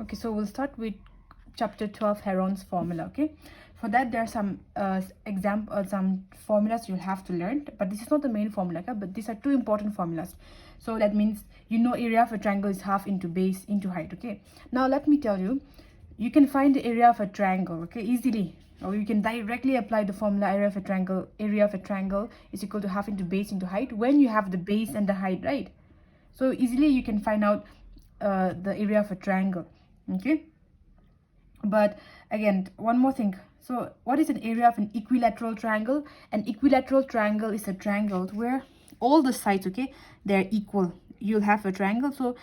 Okay, so we'll start with chapter 12, Heron's formula. Okay, for that there are some some formulas you'll have to learn, but this is not the main formula, okay? But these are two important formulas. So that means area of a triangle is half into base into height. Okay, now let me tell you, you can find the area of a triangle, okay, easily, or you can directly apply the formula area of a triangle is equal to half into base into height when you have the base and the height, right? So easily you can find out the area of a triangle. Okay, but again, one more thing. So what is an area of an equilateral triangle? An equilateral triangle is a triangle where all the sides, okay, they're equal. You'll have a triangle. So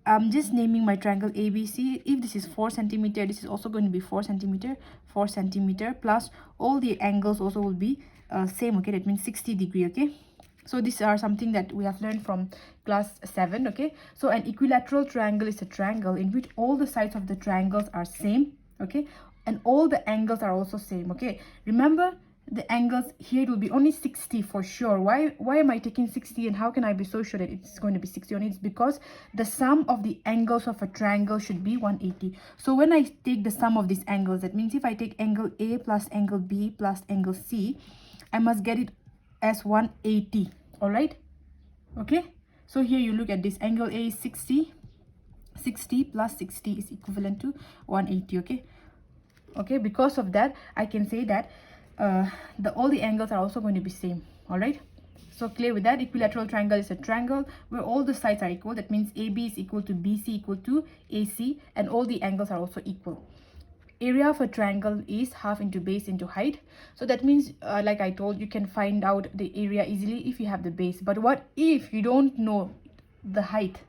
I'm just naming my triangle ABC. If this is 4 centimeter, this is also going to be 4 centimeter, 4 centimeter, plus all the angles also will be same. Okay, that means 60 degree. Okay, so these are something that we have learned from class 7. Okay, so an equilateral triangle is a triangle in which all the sides of the triangles are same. Okay, and all the angles are also same. Okay, remember the angles here, it will be only 60 for sure. Why am I taking 60 and how can I be so sure that it's going to be 60 only? It's because the sum of the angles of a triangle should be 180. So when I take the sum of these angles, that means if I take angle A plus angle B plus angle C, I must get it as 180. All right, okay, so here you look at this, angle A is 60 plus 60 is equivalent to 180. Okay, because of that I can say that all the angles are also going to be same. All right, so clear with that? Equilateral triangle is a triangle where all the sides are equal. That means AB is equal to BC equal to AC, and all the angles are also equal. Area of a triangle is half into base into height. So that means like I told, you can find out the area easily if you have the base. But what if you don't know the height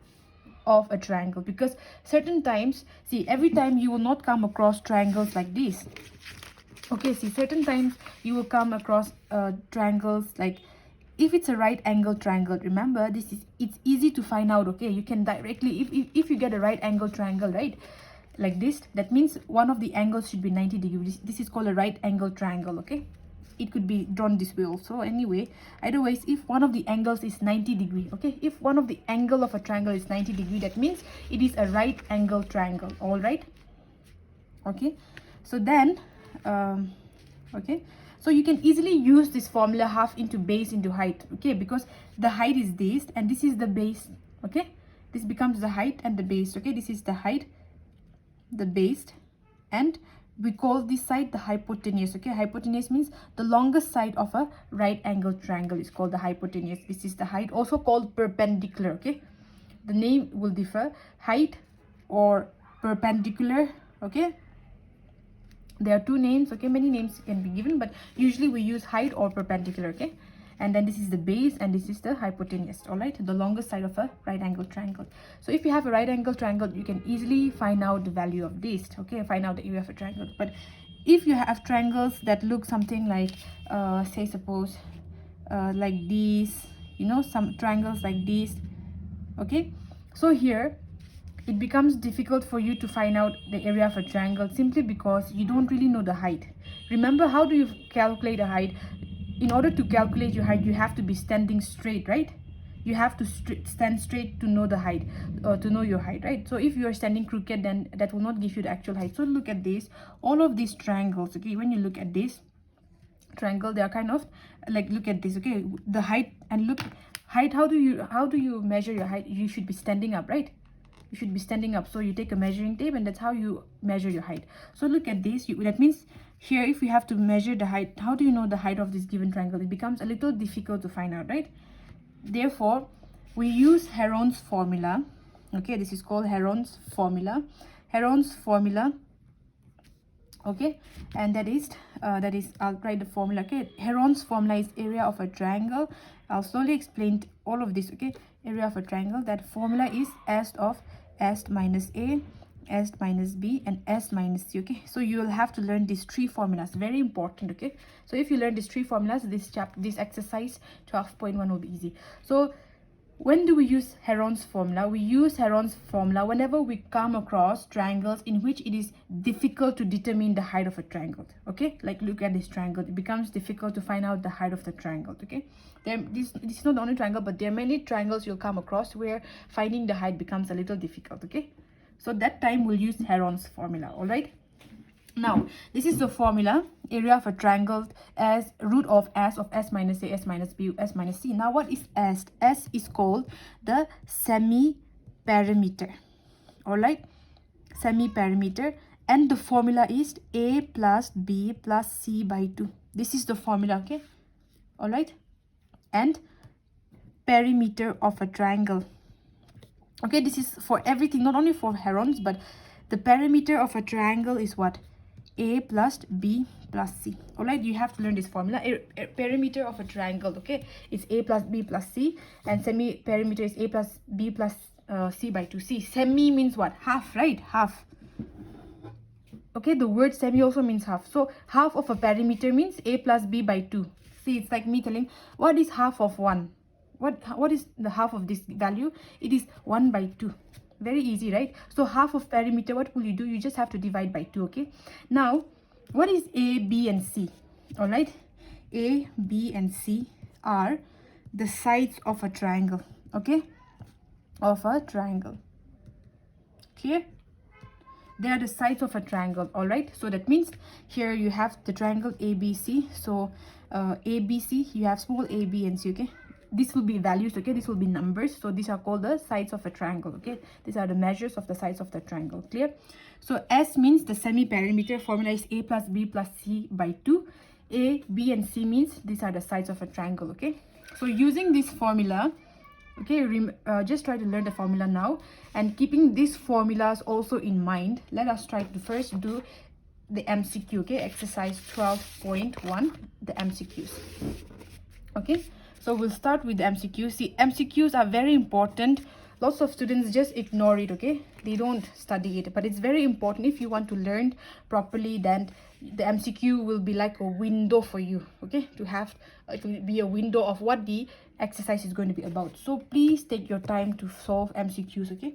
of a triangle? Because certain times, see, every time you will not come across triangles like this. Okay, see, certain times you will come across triangles like, if it's a right angle triangle, remember it's easy to find out. Okay, you can directly, if you get a right angle triangle, right, like this, that means one of the angles should be 90 degrees. This is called a right angle triangle. Okay, it could be drawn this way also. Anyway, otherwise, if one of the angles is 90 degree, okay, if one of the angle of a triangle is 90 degree, that means it is a right angle triangle. All right, okay, so then okay, so you can easily use this formula half into base into height. Okay, because the height is this and this is the base. Okay, this becomes the height and the base. Okay, this is the height, the base, and we call this side the hypotenuse. Okay, hypotenuse means the longest side of a right angle triangle is called the hypotenuse. This is the height, also called perpendicular. Okay, the name will differ, height or perpendicular. Okay, there are two names. Okay, many names can be given, but usually we use height or perpendicular. Okay, and then this is the base and this is the hypotenuse. All right, the longest side of a right angle triangle. So if you have a right angle triangle, you can easily find out the value of this. Okay, find out the area of a triangle. But if you have triangles that look something like say suppose like these, some triangles like this. Okay, so here it becomes difficult for you to find out the area of a triangle simply because you don't really know the height. Remember, how do you calculate a height? In order to calculate your height, you have to be standing straight, right? You have to stand straight to know the height, or to know your height, right? So if you are standing crooked, then that will not give you the actual height. So look at this, all of these triangles. Okay, when you look at this triangle, they are kind of like, look at this. Okay, the height, and look, height, how do you measure your height? You should be standing up, right? You should be standing up. So you take a measuring tape and that's how you measure your height. So look at this. That means here, if you have to measure the height, how do you know the height of this given triangle? It becomes a little difficult to find out, right? Therefore, we use Heron's formula. Okay, this is called Heron's formula. Heron's formula. Okay, and that is I'll write the formula. Okay, Heron's formula is area of a triangle. I'll slowly explain all of this. Okay, area of a triangle. That formula is S of S minus A, S minus B, and S minus C. Okay, so you will have to learn these three formulas, very important. Okay, so if you learn these three formulas, this exercise 12.1 will be easy. So when do we use Heron's formula? We use Heron's formula whenever we come across triangles in which it is difficult to determine the height of a triangle. Okay, like look at this triangle. It becomes difficult to find out the height of the triangle. Okay, this is not the only triangle, but there are many triangles you'll come across where finding the height becomes a little difficult. Okay, So that time we'll use Heron's formula. All right. Now, this is the formula, area of a triangle as root of s minus a, s minus b, s minus c. Now, what is s? S is called the semi-perimeter. All right, semi-perimeter, and the formula is a plus b plus c by 2. This is the formula, okay? All right, and perimeter of a triangle. Okay, this is for everything, not only for Herons, but the perimeter of a triangle is what? A plus b plus c. All right, you have to learn this formula. A perimeter of a triangle, okay, is a plus b plus c, and semi perimeter is a plus b plus c by 2. C, semi means what? Half, right? Half. Okay, the word semi also means half. So half of a perimeter means a plus b by 2. See, it's like me telling what is half of 1. What is the half of this value? It is 1 by 2. Very easy, right? So half of perimeter, what will you do? You just have to divide by 2, okay? Now, what is A, B, and C? All right, A, B, and C are the sides of a triangle, okay? Of a triangle. Clear? They are the sides of a triangle. All right, so that means here you have the triangle ABC. So ABC, you have small a, b, and c, okay? This will be values, okay? This will be numbers. So these are called the sides of a triangle, okay? These are the measures of the sides of the triangle. Clear? So S means the semi-perimeter. Formula is a plus b plus c by 2. A, b, and c means these are the sides of a triangle, okay? So using this formula, okay, just try to learn the formula now, and keeping these formulas also in mind, let us try to first do the MCQ, okay? Exercise 12.1, the MCQs. Okay, so we'll start with the MCQ. See, MCQs are very important. Lots of students just ignore it, okay? They don't study it, but it's very important. If you want to learn properly, then the MCQ will be like a window for you, okay? To have, it will be a window of what the exercise is going to be about. So please take your time to solve MCQs, okay?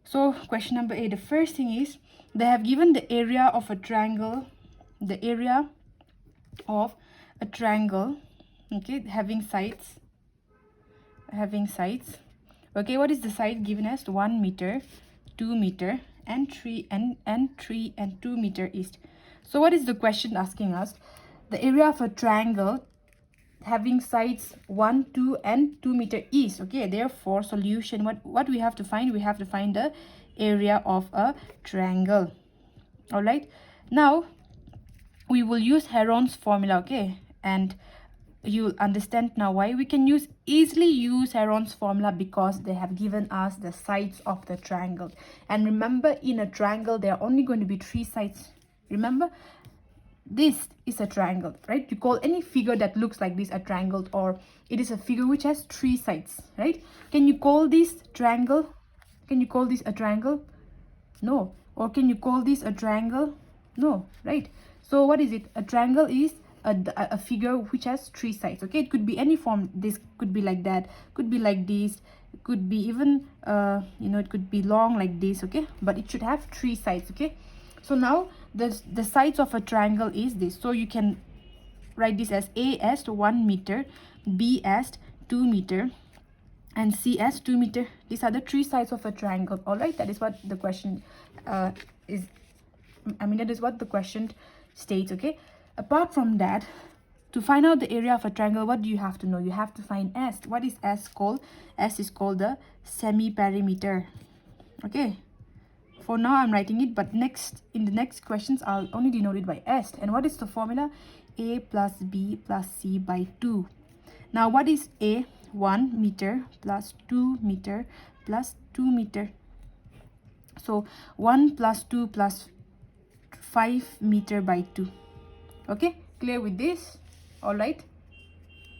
So question number 8, the first thing is, they have given the area of a triangle, the area of a triangle, okay, having sides. Okay, what is the side given as? 1 meter, 2 meter, and 3 and 2 meter east. So what is the question asking us? The area of a triangle having sides 1, 2, and 2 meter east. Okay, therefore solution, what we have to find? We have to find the area of a triangle. All right, now we will use Heron's formula, okay? And you'll understand now why we can easily use Heron's formula, because they have given us the sides of the triangle. And remember, in a triangle there are only going to be 3 sides. Remember, this is a triangle, right? You call any figure that looks like this a triangle, or it is a figure which has 3 sides, right? Can you call this triangle? Can you call this a triangle? No. Or can you call this a triangle? No, right? So what is it? A triangle is a figure which has 3 sides, okay? It could be any form. This could be like that, could be like this, could be even it could be long like this, okay? But it should have 3 sides, okay? So now the sides of a triangle is this. So you can write this as A as 1 meter, B as 2 meter, and C as 2 meter. These are the 3 sides of a triangle. All right, that is what the question is. That is what the question states, okay? Apart from that, to find out the area of a triangle, what do you have to know? You have to find S. What is S called? S is called the semi-perimeter. Okay. For now, I'm writing it, but in the next questions, I'll only denote it by S. And what is the formula? A plus B plus C by 2. Now, what is A? 1 meter plus 2 meter plus 2 meter. So, 1 plus 2 plus 5 meter by 2. Okay, clear with this? All right.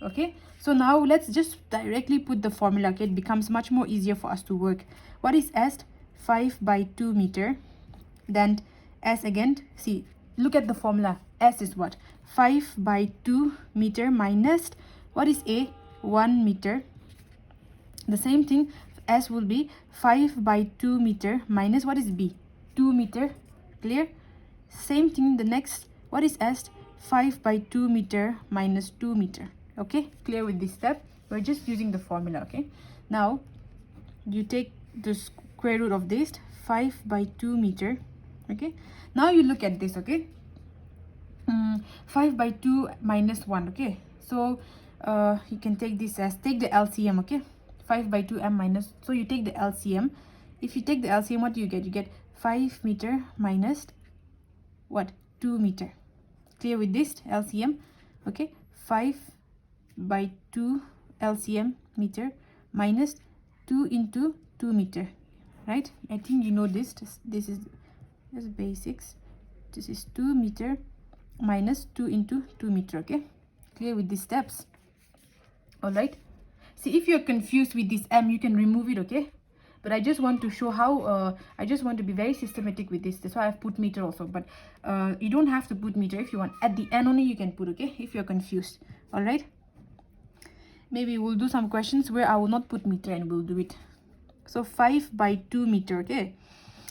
Okay, so now let's just directly put the formula. Okay, it becomes much more easier for us to work. What is S? 5 by 2 meter. Then S again. See, look at the formula. S is what? 5 by 2 meter minus, what is A? 1 meter. The same thing, S will be 5 by 2 meter minus, what is B? 2 meter. Clear? Same thing, the next, what is S? 5 by 2 meter minus 2 meter. Okay, clear with this step? We're just using the formula, okay? Now, you take the square root of this. 5 by 2 meter. Okay, now you look at this. Okay, 5 by 2 minus 1. Okay, so you can take this as, take the LCM. Okay, 5 by 2 m minus, so you take the LCM. If you take the LCM, what do you get? You get 5 meter minus what? 2 meter. Clear with this LCM? Okay, 5 by 2 LCM meter minus 2 into 2 meter, right? I think you know this. This is just basics. This is 2 meter minus 2 into 2 meter. Okay, clear with these steps? All right. See, if you're confused with this m, you can remove it. Okay, but I just want to show how I just want to be very systematic with this. That's why I've put meter also, but you don't have to put meter. If you want, at the end only you can put. Okay, if you're confused. All right, maybe we'll do some questions where I will not put meter and we'll do it. So 5 by 2 meter. Okay,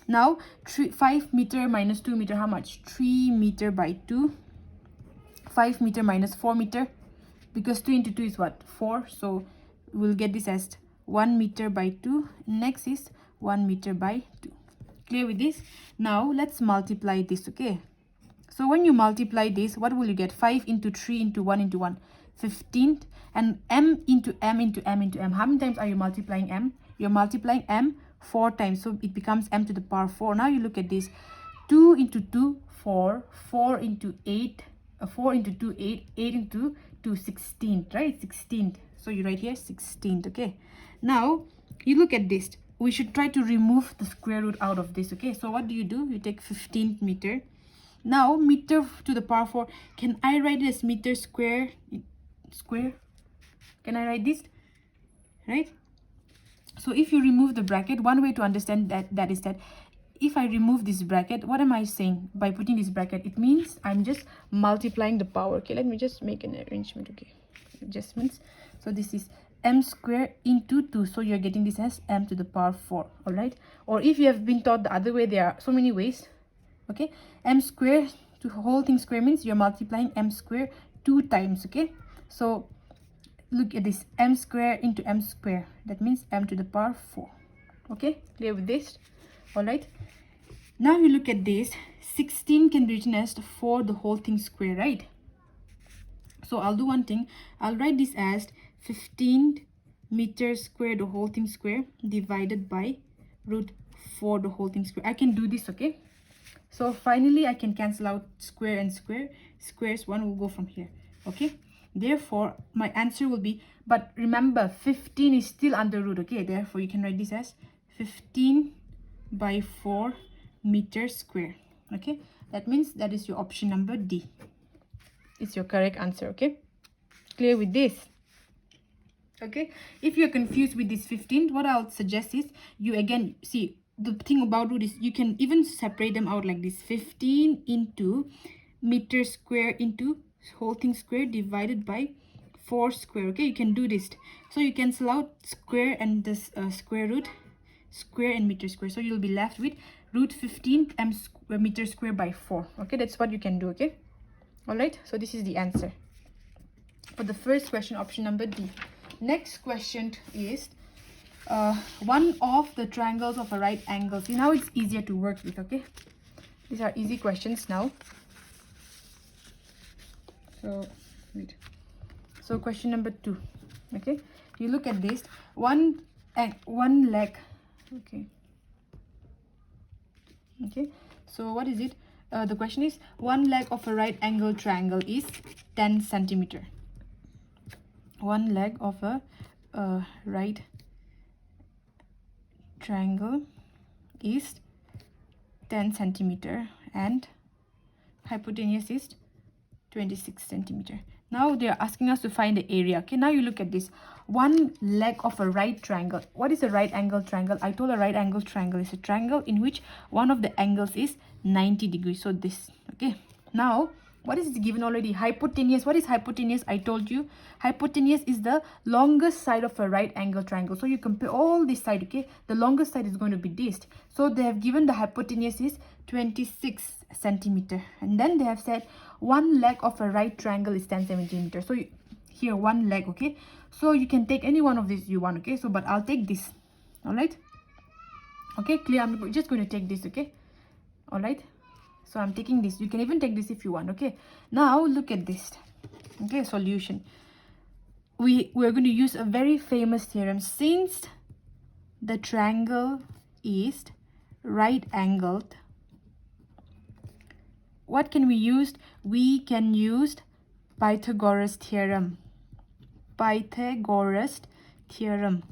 now 5 meter minus 2 meter, how much? 3 meter by 2. 5 meter minus 4 meter, because 2 into 2 is what? 4. So we'll get this as 1 meter by 2. Next is 1 meter by 2. Clear with this? Now let's multiply this. Okay, so when you multiply this, what will you get? 5 into 3 into 1 into 1, 15. And m into m into m into m, how many times are you multiplying m? You're multiplying m 4 times, so it becomes m to the power 4. Now you look at this, 2 into 2 4, 4 into 8 4 into 2 8, 8 into 2 16, right? 16. So you write here 16. Okay, now you look at this, we should try to remove the square root out of this. Okay, so what do? You take 15 meter. Now meter to the power 4, can I write it as meter square? Can I write this? Right? So if you remove the bracket, one way to understand that is that if I remove this bracket, what am I saying by putting this bracket? It means I'm just multiplying the power. Okay, let me just make an arrangement. Okay, adjustments. So this is m square into 2, so you're getting this as m to the power 4. All right, or if you have been taught the other way, there are so many ways. Okay, m square to whole thing square means you're multiplying m square 2 times. Okay, so look at this, m square into m square, that means m to the power 4. Okay, clear with this? All right, now you look at this, 16 can be written as 4 the whole thing square, right? So I'll do one thing, I'll write this as 15 meters square the whole thing square divided by root 4 the whole thing square. I can do this. Okay, so finally I can cancel out square and square. Squares, one will go from here. Okay, therefore my answer will be, but remember 15 is still under root. Okay, therefore you can write this as 15 by 4 meters square. Okay, that means that is your option number D. It's your correct answer. Okay, clear with this? Okay, if you're confused with this 15, what I'll suggest is you again see, the thing about root is you can even separate them out like this, 15 into meter square into whole thing square divided by 4 square. Okay, you can do this, so you cancel out square and this square root, square and meter square, so you'll be left with root 15 meter square by 4. Okay, that's what you can do. Okay, all right, so this is the answer for the first question, option number D. Next question is one of the triangles of a right angle. See, now it's easier to work with. Okay, these are easy questions now. So wait, so question number 2. Okay, you look at this, one leg. Okay, so what is it? The question is, one leg of a right angle triangle is 10 centimeter. One leg of a right triangle is 10 centimeter and hypotenuse is 26 centimeter. Now they are asking us to find the area. Okay, now you look at this, one leg of a right triangle. What is a right angle triangle? I told a right angle triangle is a triangle in which one of the angles is 90 degrees. So this. Okay, now what is given already? Hypotenuse. What is hypotenuse? I told you hypotenuse is the longest side of a right angle triangle. So you compare all this side. Okay, the longest side is going to be this. So they have given the hypotenuse is 26 centimeter, and then they have said one leg of a right triangle is 10 centimeter. So here one leg. Okay, so you can take any one of these you want. Okay, so but I'll take this. All right, Okay, clear? I'm just going to take this, okay? All right, so I'm taking this. You can even take this if you want. Okay, now look at this. Okay, solution. We're going to use a very famous theorem. Since the triangle is right angled, what can we use? We can use Pythagoras theorem. Pythagoras theorem.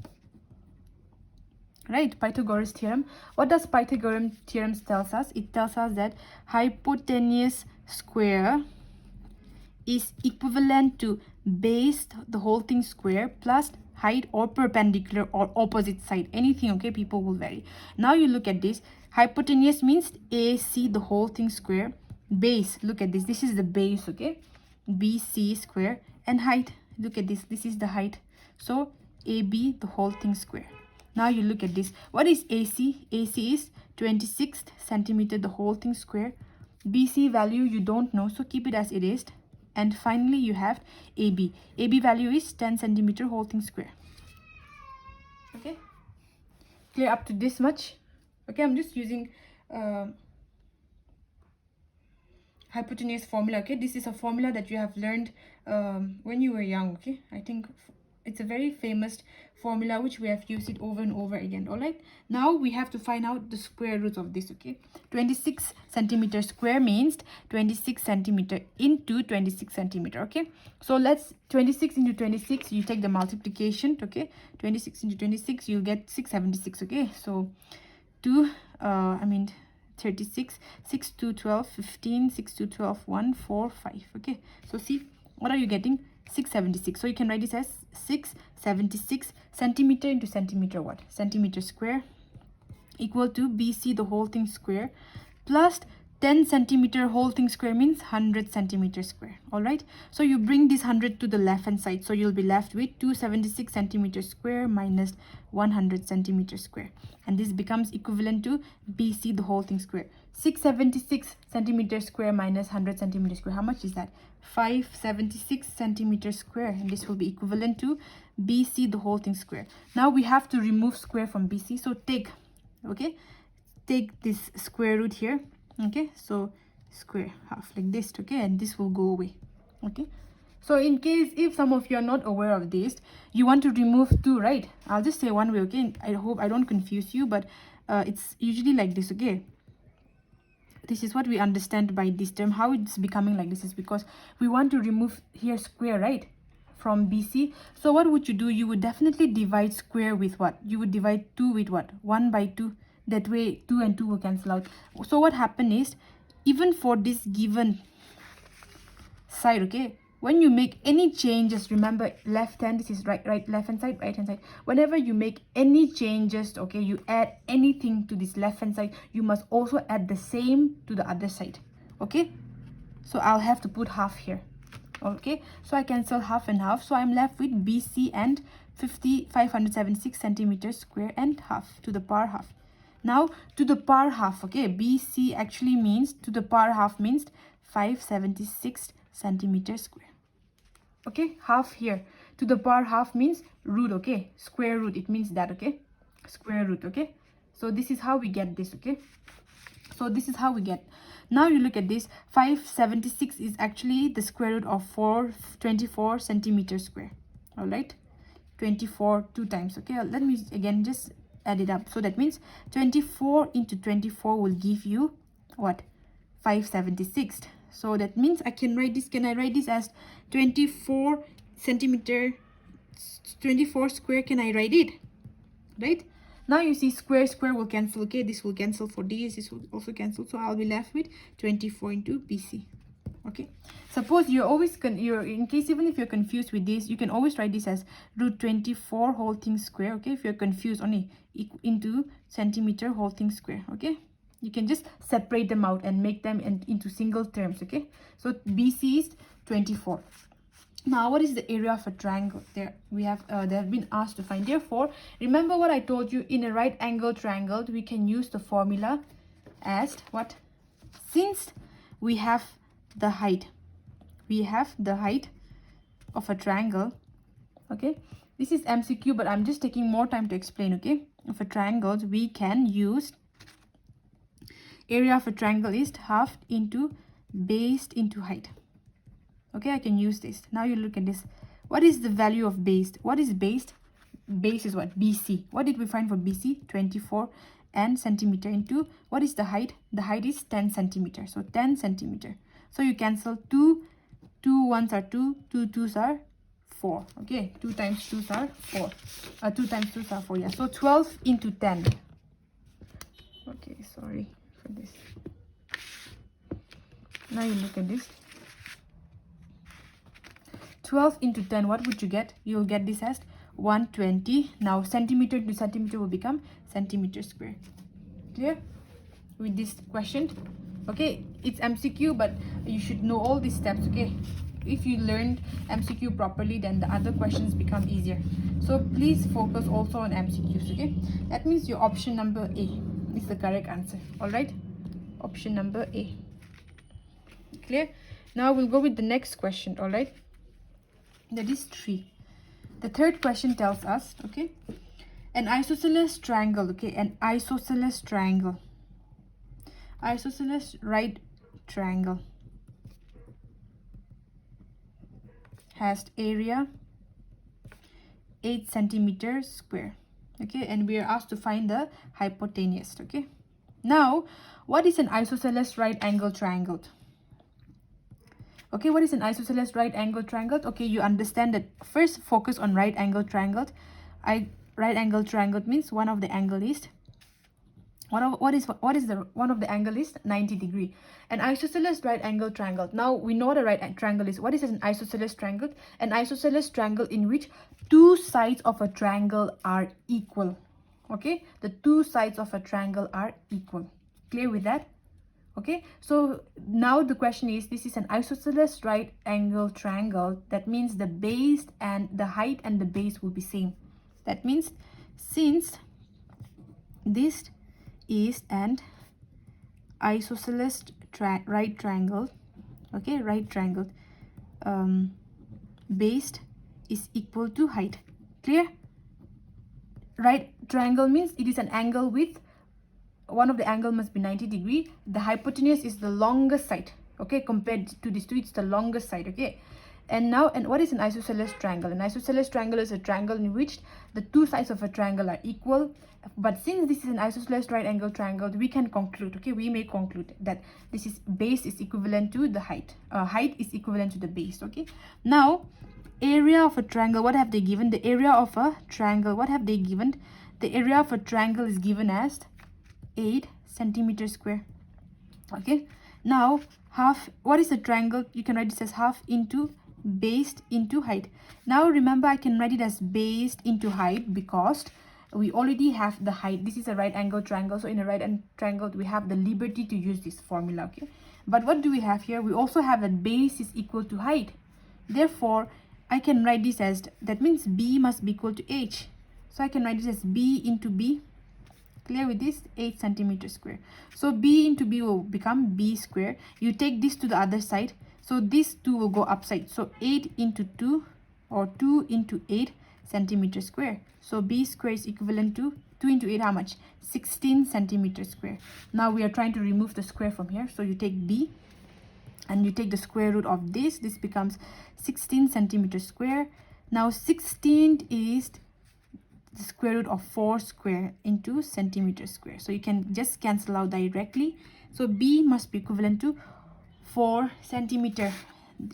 Right, Pythagoras theorem. What does Pythagoras theorem tells us? It tells us that hypotenuse square is equivalent to base, the whole thing square, plus height or perpendicular or opposite side. Anything, okay? People will vary. Now you look at this. Hypotenuse means AC, the whole thing square. Base, look at this. This is the base, okay? BC square. And height, look at this. This is the height. So AB, the whole thing square. Now you look at this. What is AC? AC is 26 centimeter, the whole thing square. BC value you don't know, so keep it as it is. And finally you have AB. AB value is 10 centimeter, whole thing square. Okay, clear up to this much? Okay, I'm just using hypotenuse formula. Okay, this is a formula that you have learned when you were young. Okay, I think it's a very famous formula which we have used it over and over again. All right, now we have to find out the square root of this. Okay, 26 centimeter square means 26 centimeter into 26 centimeter. Okay, so let's 26 into 26, you take the multiplication. Okay, 26 into 26, you get 676. Okay, so 36, 6 to 12, 15, 6 to 12, 1, 4, 5. Okay, so see, what are you getting? 676. So you can write this as 676 centimeter into centimeter, what? Centimeter square, equal to BC, the whole thing square, plus 10 centimeter whole thing square means 100 centimeter square. All right, so you bring this 100 to the left hand side, so you'll be left with 276 centimeter square minus 100 centimeter square, and this becomes equivalent to BC, the whole thing square. 676 centimeter square minus 100 centimeter square, how much is that? 576 centimeter square, and this will be equivalent to BC, the whole thing square. Now we have to remove square from BC, so take this square root here. Okay, so square half like this. Okay, and this will go away. Okay, so in case if some of you are not aware of this, you want to remove 2, right? I'll just say one way. Okay, I hope I don't confuse you, but it's usually like this. Okay, this is what we understand by this term. How it's becoming like this is because we want to remove here square, right, from BC. So what would you do? You would definitely divide square with what? You would divide 2 with what? 1 by 2. That way 2 and 2 will cancel out. So what happened is, even for this given side, okay, when you make any changes, remember left hand, this is right left hand side, right hand side. Whenever you make any changes, okay, you add anything to this left hand side, you must also add the same to the other side. Okay, so I'll have to put half here. Okay, so I cancel half and half, so I'm left with BC and 576 centimeters square and half to the power half. Now to the power half, okay, BC actually means to the power half means 576 centimeters square. Okay, half here to the power half means root. Okay, square root, it means that. Okay, square root. Okay, so this is how we get this. Okay, so this is how we get. Now you look at this, 576 is actually the square root of 24 centimeters square. All right, 24 2 times. Okay, let me again just add it up. So that means 24 into 24 will give you what? 576. So that means I can write this. Can I write this as 24 centimeter, 24 square? Can I write it? Right now you see square will cancel. Okay, this will cancel for this will also cancel, so I'll be left with 24 into BC. Okay, suppose you're always in case even if you're confused with this, you can always write this as root 24 whole thing square. Okay, if you're confused, only into centimeter whole thing square. Okay, you can just separate them out and make them into single terms. Okay, so BC is 24. Now what is the area of a triangle? There we have they have been asked to find. Therefore, remember what I told you, in a right angle triangle we can use the formula as what? Since we have the height of a triangle. Okay, this is MCQ, but I'm just taking more time to explain. Okay, of a triangle, we can use area of a triangle is half into base into height. Okay, I can use this. Now you look at this. What is the value of base? What is base? Base is what? BC. What did we find for BC? 24 and centimeter into what is the height? The height is 10 centimeter. So 10 centimeter. So you cancel 2 ones are 2, 2 2s are 4. Okay, 2 times 2s are 4. 2 times 2s are 4. Yeah, so 12 into 10. Okay, sorry for this. Now you look at this. 12 into 10, what would you get? You will get this as 120. Now centimeter to centimeter will become centimeter square. Clear with this question? Okay, it's MCQ, but you should know all these steps. Okay, if you learned MCQ properly, then the other questions become easier. So please focus also on MCQs. Okay, that means your option number A is the correct answer. All right, option number A. Clear? Now we'll go with the next question. All right, that is 3. The third question tells us, okay, an isosceles triangle. Okay, an isosceles triangle, isosceles right triangle has area 8 centimeters square. Okay, and we are asked to find the hypotenuse. Okay, now what is an isosceles right angle triangle? Okay, what is an isosceles right angle triangle? Okay, you understand that. First, focus on right angle triangle. Right angle triangle means one of the angle is one of the angle is 90 degree. An isosceles right angle triangle. Now we know what a right triangle is. What is an isosceles triangle? An isosceles triangle in which two sides of a triangle are equal. Okay, the two sides of a triangle are equal. Clear with that? Okay, so now the question is, this is an isosceles right angle triangle. That means the base and the height and the base will be same. That means since this is an isosceles right triangle, okay, right triangle, base is equal to height. Clear? Right triangle means it is an angle with one of the angle must be 90 degree. The hypotenuse is the longest side. Okay, compared to these two, it's the longest side. Okay, and now, and what is an isosceles triangle? An isosceles triangle is a triangle in which the two sides of a triangle are equal. But since this is an isosceles right angle triangle, we can conclude, okay, we may conclude that this is base is equivalent to the height. Height is equivalent to the base. Okay, now area of a triangle, what have they given? The area of a triangle, what have they given? The area of a triangle is given as 8 centimeters square. Okay, now half, what is a triangle? You can write this as half into base into height. Now remember, I can write it as base into height because we already have the height. This is a right angle triangle, so in a right angle triangle we have the liberty to use this formula. Okay, but what do we have here? We also have that base is equal to height. Therefore I can write this as, that means B must be equal to H. So I can write this as B into B. Clear with this? 8 centimeters square. So B into B will become B square. You take this to the other side, so this 2 will go upside. So 8 into 2 or 2 into 8 centimeters square. So B square is equivalent to 2 into 8, how much? 16 centimeters square. Now we are trying to remove the square from here. So you take B and you take the square root of this. This becomes 16 centimeters square. Now 16 is the square root of 4 square into centimeter square. So you can just cancel out directly. So B must be equivalent to 4 centimeter,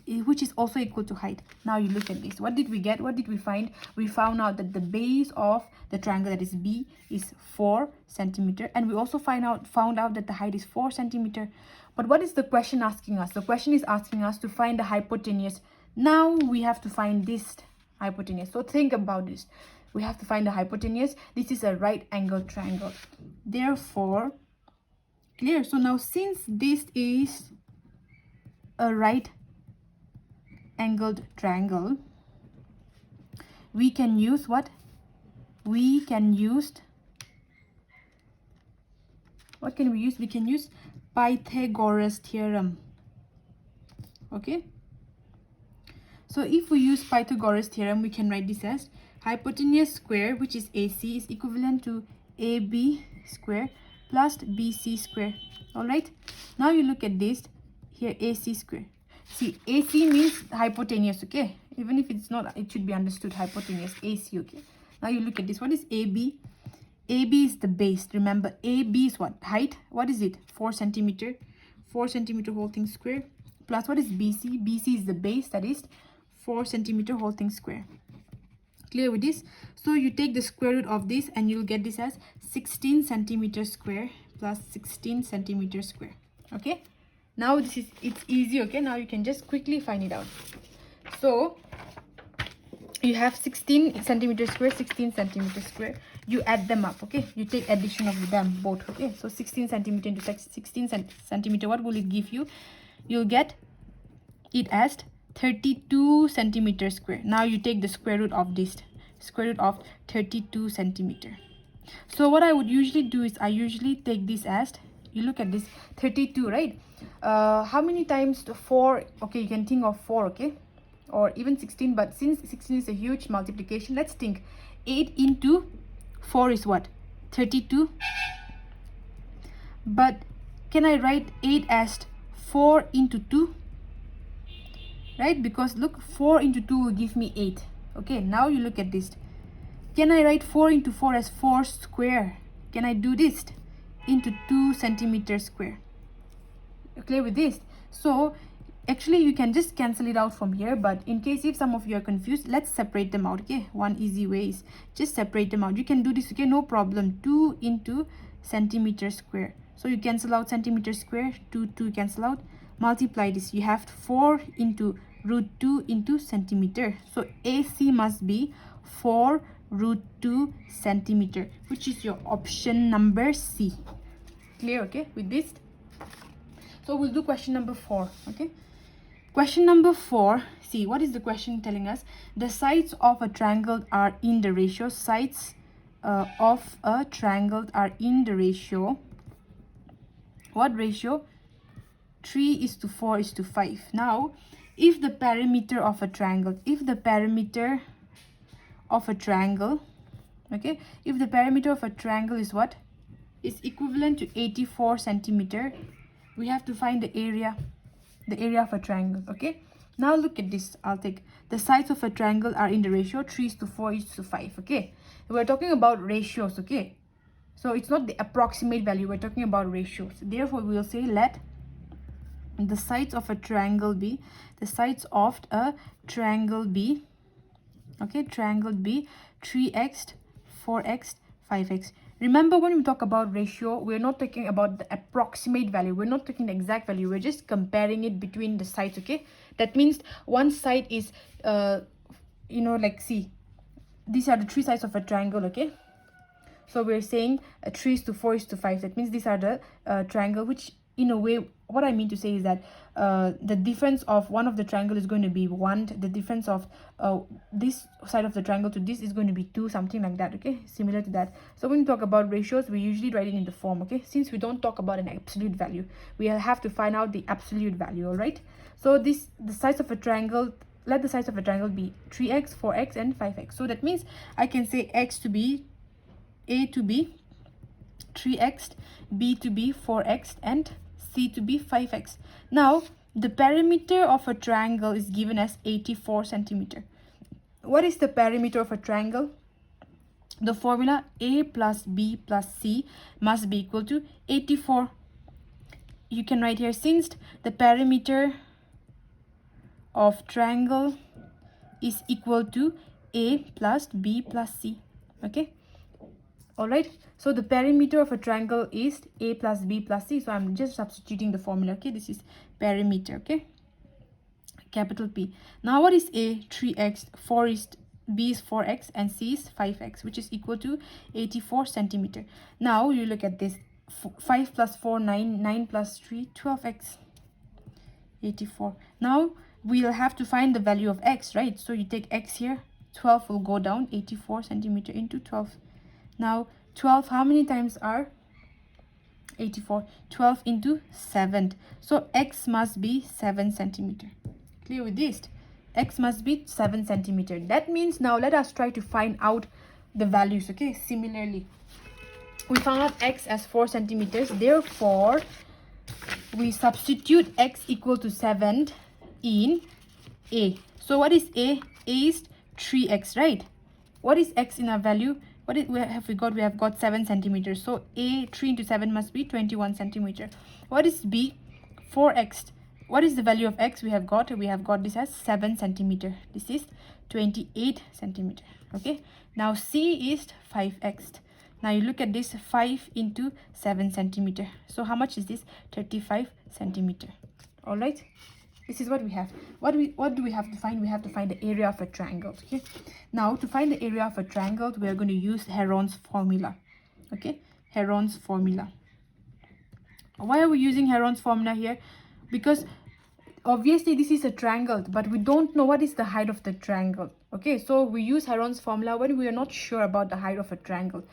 which is also equal to height. Now you look at this. What did we get? What did we find? We found out that the base of the triangle, that is B, is 4 centimeter, and we also found out that the height is 4 centimeter. But what is the question asking us? The question is asking us to find the hypotenuse. Now we have to find this hypotenuse. So think about this. We have to find the hypotenuse. This is a right angle triangle. Therefore, clear. So now since this is a right angled triangle, we can use what? We can use, what can we use? We can use Pythagoras Theorem. Okay. So if we use Pythagoras Theorem, we can write this as hypotenuse square, which is AC, is equivalent to AB square plus BC square. All right, now you look at this here, AC square. See, AC means hypotenuse, okay? Even if it's not, it should be understood hypotenuse, AC, okay? Now you look at this. What is AB? AB is the base. Remember, AB is what? Height. What is it? 4 centimeter. 4 centimeter whole thing square. Plus what is BC? BC is the base, that is 4 centimeter whole thing square. Clear with this? So you take the square root of this and you'll get this as 16 centimeter square plus 16 centimeter square. Okay? Now it's easy, okay? Now you can just quickly find it out. So you have 16 centimeter square, 16 centimeter square. You add them up, okay? You take addition of them both, okay? So 16 centimeter into 16 centimeter, what will it give you? You'll get it as 32 centimeter square. Now you take the square root of this, square root of 32 centimeter. So what I would usually do is I usually take this as, you look at this 32, right? How many times 4? Okay, you can think of 4, okay, or even 16, but since 16 is a huge multiplication, let's think 8 into 4 is what? 32. But can I write 8 as 4 into 2? Right, because look, 4 into 2 will give me 8. Okay, now you look at this. Can I write 4 into 4 as 4 square? Can I do this? Into 2 centimeter square. Clear with this? So actually you can just cancel it out from here, but in case if some of you are confused, let's separate them out. Okay, one easy way is just separate them out. You can do this, okay, no problem. 2 into centimeter square. So you cancel out centimeter square, 2 cancel out, multiply this. You have 4 into root 2 into centimeter. So AC must be 4 root 2 centimeter, which is your option number C. Clear, okay, with this? So we'll do question number 4, okay? Question number 4, see, what is the question telling us? The sides of a triangle are in the ratio. Sides of a triangle are in the ratio. What ratio? 3:4:5. Now, if the perimeter of a triangle, okay, if the perimeter of a triangle is what? Is equivalent to 84 centimeter. We have to find the area of a triangle, okay? Now look at this. I'll take the sides of a triangle are in the ratio 3:4:5, okay? We're talking about ratios, okay? So it's not the approximate value, we're talking about ratios. Therefore, we will say let the sides of a triangle be, the sides of a triangle be, okay, triangle be 3x, 4x, 5x. Remember, when we talk about ratio, we're not talking about the approximate value. We're not taking the exact value. We're just comparing it between the sides, okay? That means one side is, you know, like, see, these are the 3 sides of a triangle, okay? So we're saying 3:4:5. That means these are the triangle, which in a way, what I mean to say is that the difference of one of the triangle is going to be 1. The difference of this side of the triangle to this is going to be 2, something like that, okay? Similar to that. So when we talk about ratios, we usually write it in the form, okay? Since we don't talk about an absolute value, we have to find out the absolute value, all right? So the sides of a triangle, let the sides of a triangle be 3x, 4x, and 5x. So that means I can say x to be, A to be 3x, B to be 4x, and C to be 5x. Now, the perimeter of a triangle is given as 84 centimeter. What is the perimeter of a triangle? The formula A plus B plus C must be equal to 84. You can write here, since the perimeter of triangle is equal to A plus B plus C, okay? All right, so the perimeter of a triangle is A plus B plus C. So I'm just substituting the formula, okay? This is perimeter, okay? Capital P. Now what is A? 3x, B is 4x, and C is 5x, which is equal to 84 centimeter. Now you look at this. 5 plus 4, 9, 9 plus 3, 12x, 84. Now we'll have to find the value of x, right? So you take x here, 12 will go down, 84 centimeter into 12. Now 12, how many times are 84? 12 into 7. So x must be 7 centimeter. Clear with this? X must be 7 centimeter. That means now let us try to find out the values, okay? Similarly, we found out x as 4 centimeters. Therefore, we substitute x equal to 7 in a. So what is a? A is 3x, right? What is x in our value? What is, we have got 7 centimeters. So a, 3 into 7 must be 21 centimeter. What is b? 4x. What is the value of x? We have got this as 7 centimeter. This is 28 centimeter. Okay, now c is 5x. Now you look at this, 5 into 7 centimeter. So how much is this? 35 centimeter. All right, this is what we have. What do we have to find? We have to find the area of a triangle. Okay, now to find the area of a triangle, we are going to use Heron's formula. Okay, Heron's formula. Why are we using Heron's formula here? Because obviously this is a triangle, but we don't know what is the height of the triangle. Okay, so we use Heron's formula when we are not sure about the height of a triangle.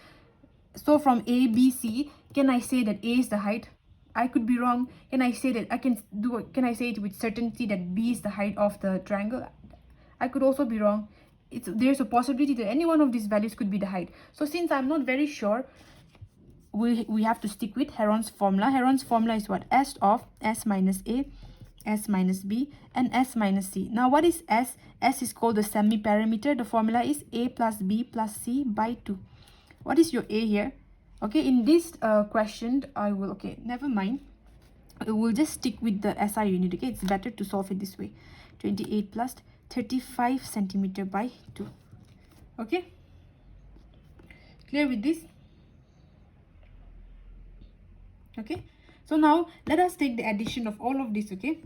So from A, B, C, can I say that A is the height? I could be wrong. Can I say that can I say it with certainty that B is the height of the triangle? I could also be wrong. There's a possibility that any one of these values could be the height. So since I'm not very sure, we have to stick with Heron's formula. Heron's formula is what? S of S minus A, S minus B, and S minus C. Now what is S? S is called the semi-parameter. The formula is A plus B plus C by 2. What is your A here? Okay, in this question, never mind. We'll just stick with the SI unit. Okay, it's better to solve it this way. 28 plus 35 centimeter by 2. Okay, clear with this? Okay, so now let us take the addition of all of this. Okay,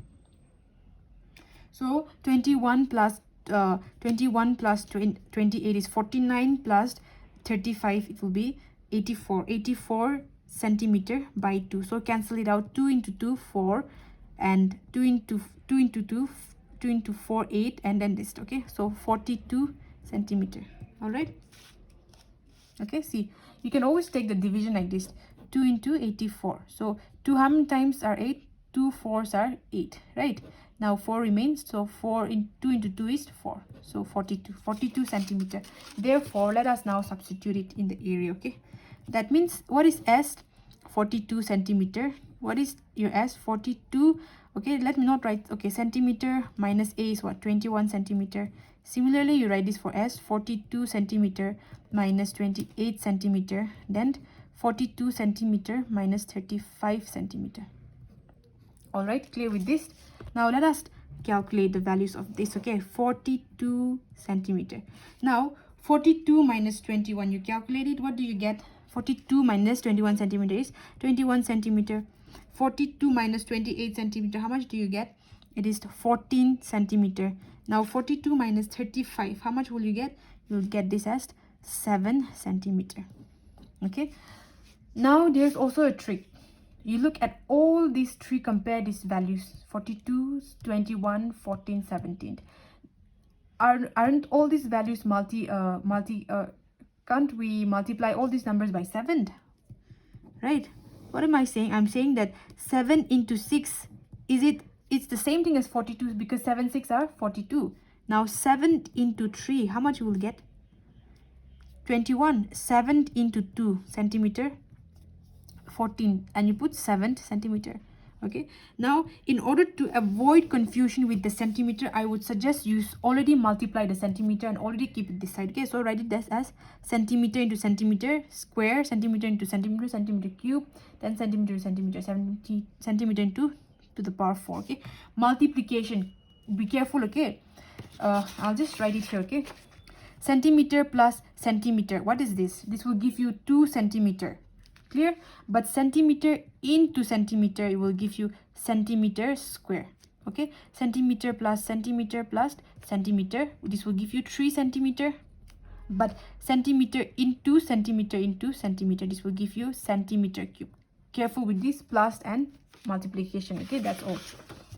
so 21 plus 28 is 49 plus 35, it will be 84 centimeter by 2. So cancel it out. 2 into 2 4, and 2 into 4 8, and then this. Okay, so 42 centimeter. All right. Okay, see, you can always take the division like this. 2 into 84. So 2 how many times are 8? 2 4s are 8, right? Now 4 remains, so 2 into 2 is 4, so 42 centimeter. Therefore, let us now substitute it in the area. Okay, that means what is S? 42 centimeter. What is your S? 42. Okay, let me not write. Okay, centimeter minus A is what? 21 centimeter. Similarly, you write this for S. 42 centimeter minus 28 centimeter, then 42 centimeter minus 35 centimeter. All right, clear with this? Now let us calculate the values of this. Okay, 42 centimeter. Now 42 minus 21, you calculate it. What do you get? 42 minus 21 centimeter is 21 centimeter. 42 minus 28 centimeter, how much do you get? It is 14 centimeter. Now 42 minus 35, how much will you get? You'll get this as 7 centimeter. Okay, now there's also a trick. You look at all these three, compare these values: 42, 21, 14, 17. Aren't all these values can't we multiply all these numbers by 7? Right? What am I saying? I'm saying that 7 into 6, it's the same thing as 42, because 7 6 are 42. Now 7 into 3, how much you will get? 21. 7 into 2 centimeter, 14, and you put 7 centimeter. Okay, now in order to avoid confusion with the centimeter, I would suggest you already multiply the centimeter and already keep it this side. Okay, so write it as centimeter into centimeter square, centimeter into centimeter, centimeter cube, then centimeter to centimeter, 70 centimeter into to the power 4. Okay, multiplication, be careful. Okay, I'll just write it here. Okay, centimeter plus centimeter, what is this? This will give you 2 centimeter. Clear? But centimeter into centimeter, it will give you centimeter square. Okay, centimeter plus centimeter, this will give you 3 centimeter. But centimeter into centimeter, this will give you centimeter cube. Careful with this plus and multiplication. Okay, that's all.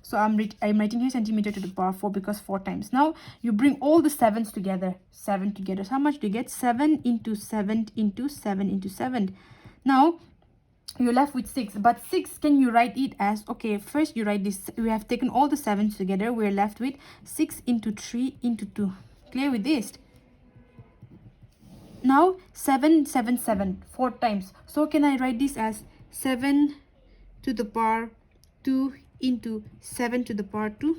So I'm writing here centimeter to the power 4 because 4 times. Now you bring all the 7s together. 7 together. So how much do you get? 7 into 7 into 7 into 7. Now you're left with 6. But 6, can you write it as, okay, first you write this. We have taken all the 7s together. We're left with 6 into 3 into 2. Clear with this? Now 7, 7, 7, 4 times. So can I write this as 7 to the power 2 into 7 to the power 2?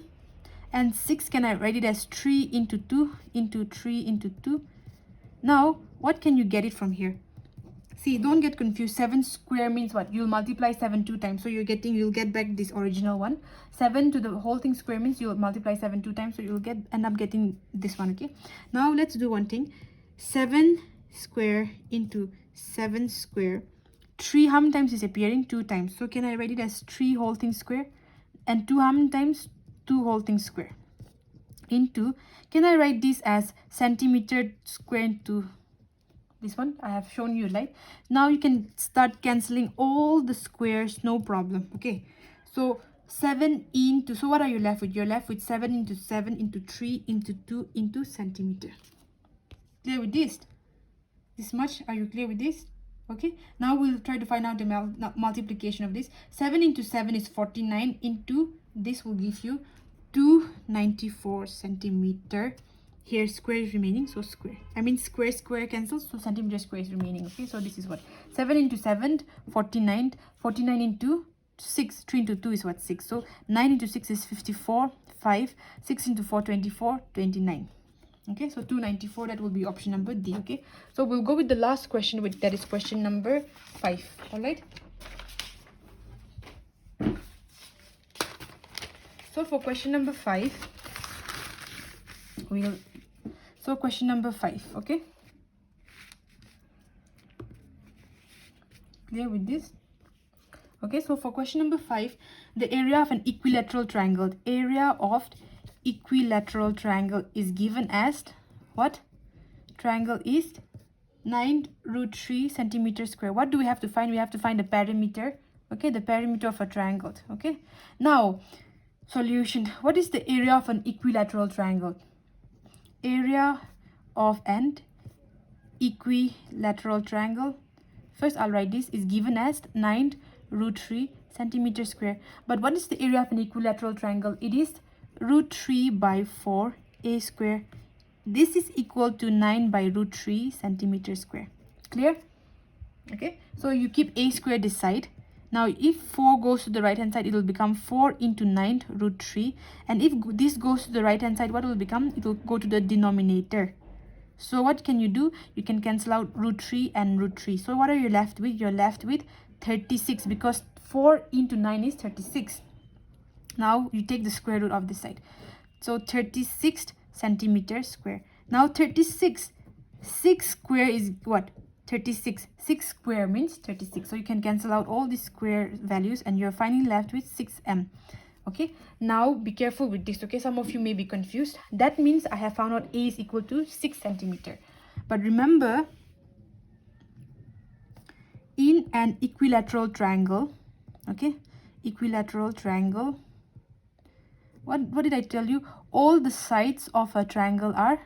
And 6, can I write it as 3 into 2 into 3 into 2? Now, what can you get it from here? See, don't get confused. 7 square means what? You'll multiply 7 2 times. So you'll get back this original one. 7 to the whole thing square means you'll multiply 7 2 times. So you'll end up getting this one, okay? Now, let's do one thing. 7 square into 7 square. 3 how many times is appearing? 2 times. So can I write it as 3 whole thing square? And 2 how many times? 2 whole thing square. Into, can I write this as centimeter square into this one? I have shown you, right? Now you can start cancelling all the squares, no problem. Okay, so 7 into, so what are you left with? You're left with 7 into 7 into 3 into 2 into centimeter. Clear with this? This much? Are you clear with this? Okay, now we'll try to find out the multiplication of this. 7 into 7 is 49 into this will give you 294 centimeter. Here square is remaining, so square, I mean square cancels, so centimeter square is remaining. Okay, so this is what 7 into 7, 49, 49 into 6, 3 into 2 is what? 6. So 9 into 6 is 54, 5, 6 into 4, 24, 29. Okay, so 294, that will be option number D. Okay, so we'll go with the last question, that is question number 5. All right, so for question number 5, question number 5, okay, clear with this? Okay, so for question number 5, the area of an equilateral triangle, is given as what? Triangle is 9√3 centimeter square. What do we have to find? We have to find the perimeter. Okay, the perimeter of a triangle. Okay, now solution. What is the area of an equilateral triangle? Area of an equilateral triangle, first I'll write this, is given as 9√3 centimeter square. But what is the area of an equilateral triangle? It is √3 by 4 a square. This is equal to 9 by √3 centimeter square. Clear? Okay, so you keep a square this side. Now if 4 goes to the right hand side, it will become 4 into 9√3, and if this goes to the right hand side, what will become? It will go to the denominator. So what can you do? You can cancel out √3 and √3. So what are you left with? You're left with 36, because 4 into 9 is 36. Now you take the square root of this side, so 36 centimeter square. Now 36, 6 square is what? 36. 6 square means 36. So you can cancel out all these square values and you're finally left with 6m. Okay, now be careful with this. Okay, some of you may be confused. That means I have found out a is equal to 6 centimeter. But remember, in an equilateral triangle, okay, equilateral triangle, what did I tell you? All the sides of a triangle are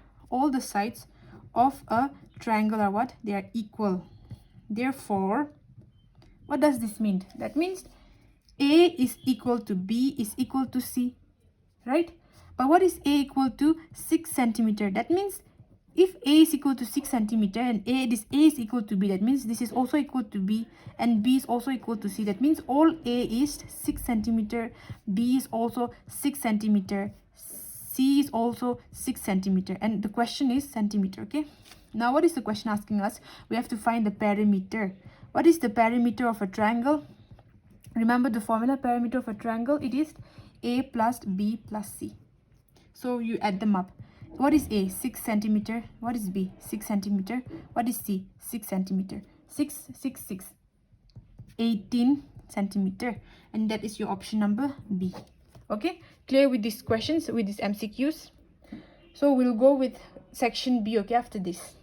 what? They are equal. Therefore, what does this mean? That means A is equal to B is equal to C, right? But what is A equal to? 6 centimeter. That means if A is equal to 6 centimeter and A is equal to B, that means this is also equal to B and B is also equal to C. That means all A is 6 centimeter, B is also 6 centimeter, C is also 6 centimeter, and the question is centimeter. Okay, now what is the question asking us? We have to find the perimeter. What is the perimeter of a triangle? Remember the formula, perimeter of a triangle, it is A plus B plus C. So you add them up. What is A? 6 centimeter. What is B? 6 centimeter. What is C? 6 centimeter. 6, 6, 6. 18 centimeter. And that is your option number B. Okay, clear with these questions, with these MCQs? So we'll go with section B, okay, after this.